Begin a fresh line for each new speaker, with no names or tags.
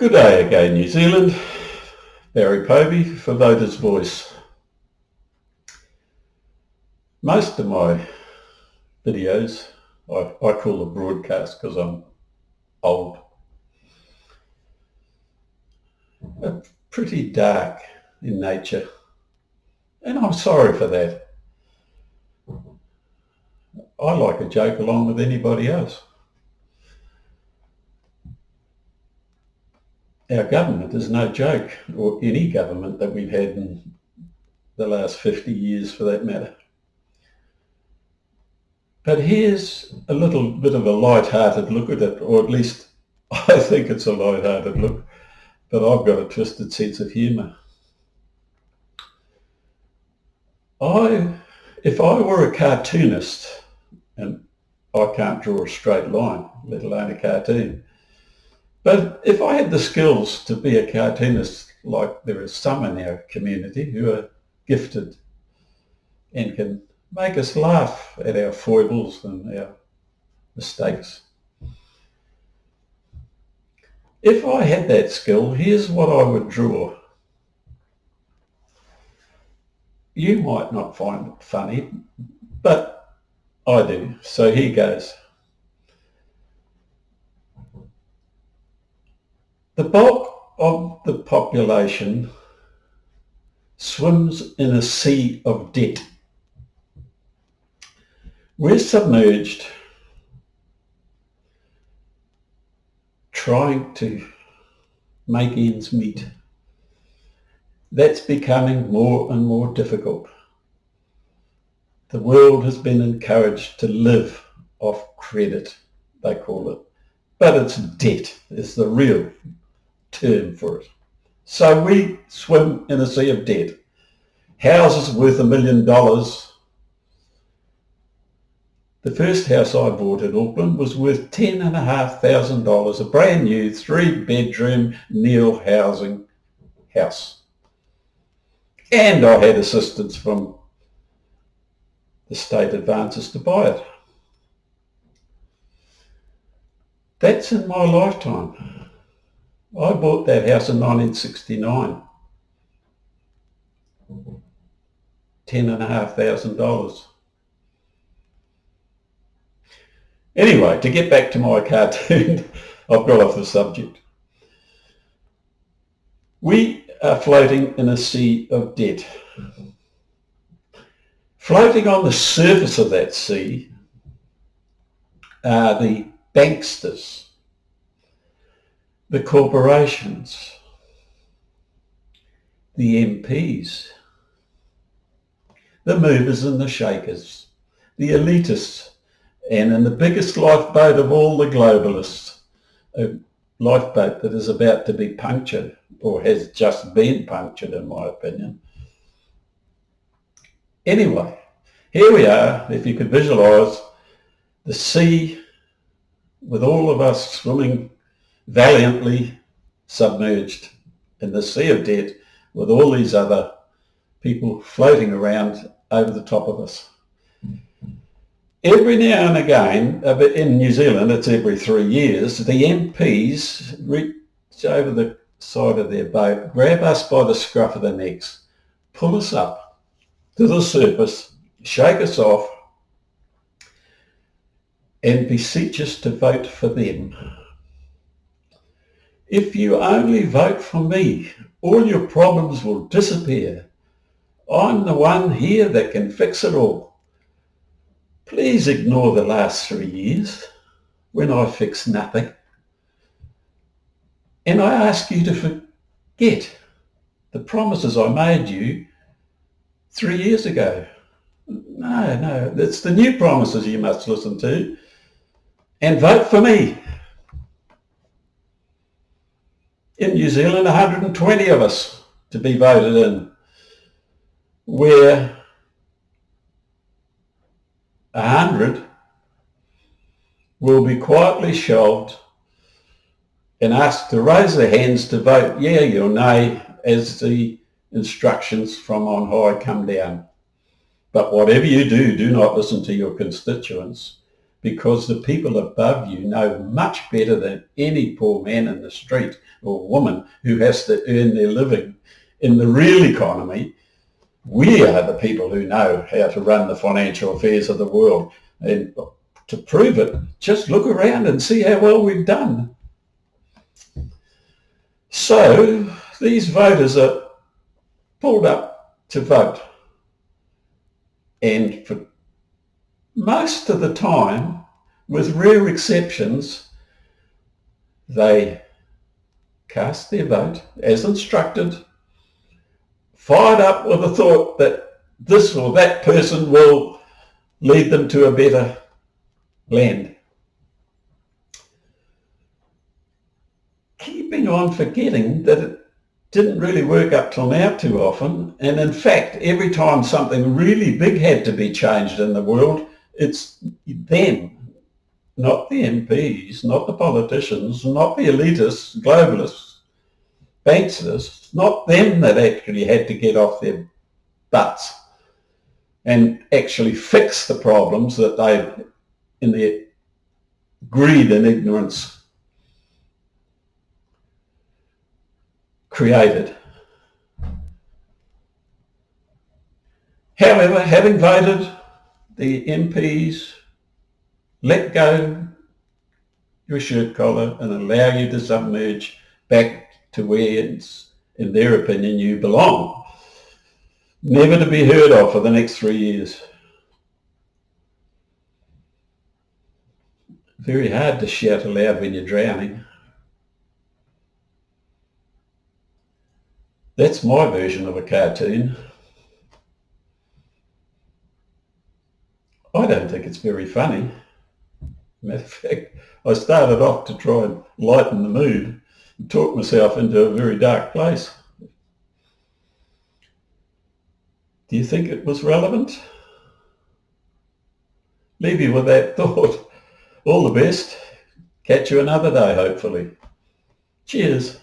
Good day again, New Zealand. Barry Povey for Voters' Voice. Most of my videos, I call them broadcast because I'm old, are pretty dark in nature, and I'm sorry for that. I like a joke along with anybody else. Our government is no joke, or any government that we've had in the last 50 years for that matter. But here's a little bit of a light-hearted look at it, or at least I think it's a light-hearted look, but I've got a twisted sense of humour. If I were a cartoonist, and I can't draw a straight line, let alone a cartoon, but if I had the skills to be a cartoonist, like there is some in our community who are gifted and can make us laugh at our foibles and our mistakes. If I had that skill, here's what I would draw. You might not find it funny, but I do. So here goes. The bulk of the population swims in a sea of debt. We're submerged, trying to make ends meet. That's becoming more and more difficult. The world has been encouraged to live off credit, they call it. But it's debt is the real term for it. So we swim in a sea of debt. Houses worth $1 million. The first house I bought in Auckland was worth $10,500, a brand new 3-bedroom Neil housing house. And I had assistance from the state advances to buy it. That's in my lifetime. I bought that house in 1969. $10,500. Anyway, to get back to my cartoon, I've got off the subject. We are floating in a sea of debt. Floating on the surface of that sea are the banksters, the corporations, the MPs, the movers and the shakers, the elitists, and in the biggest lifeboat of all the globalists, a lifeboat that is about to be punctured, or has just been punctured in my opinion. Anyway, here we are, if you could visualise the sea with all of us swimming valiantly submerged in the sea of debt with all these other people floating around over the top of us. Every now and again, in New Zealand, it's every 3 years, the MPs reach over the side of their boat, grab us by the scruff of the necks, pull us up to the surface, shake us off, and beseech us to vote for them. If you only vote for me, all your problems will disappear. I'm the one here that can fix it all. Please ignore the last 3 years when I fixed nothing. And I ask you to forget the promises I made you 3 years ago. No, it's the new promises you must listen to and vote for me. In New Zealand, 120 of us to be voted in, where 100 will be quietly shelved and asked to raise their hands to vote yea or nay as the instructions from on high come down. But whatever you do, do not listen to your constituents. because the people above you know much better than any poor man in the street or woman who has to earn their living in the real economy. We are the people who know how to run the financial affairs of the world. And to prove it, just look around and see how well we've done. So these voters are pulled up to vote. And for most of the time, with rare exceptions, they cast their vote as instructed, fired up with the thought that this or that person will lead them to a better land. Keeping on forgetting that it didn't really work up till now too often, and in fact, every time something really big had to be changed in the world, it's them, not the MPs, not the politicians, not the elitists, globalists, banksters, not them that actually had to get off their butts and actually fix the problems that they, in their greed and ignorance, created. However, having voted, the MPs let go your shirt collar and allow you to submerge back to where, in their opinion, you belong. Never to be heard of for the next 3 years. Very hard to shout aloud when you're drowning. That's my version of a cartoon. I don't think it's very funny. Matter of fact, I started off to try and lighten the mood and talk myself into a very dark place. Do you think it was relevant? Leave you with that thought. All the best. Catch you another day, hopefully. Cheers.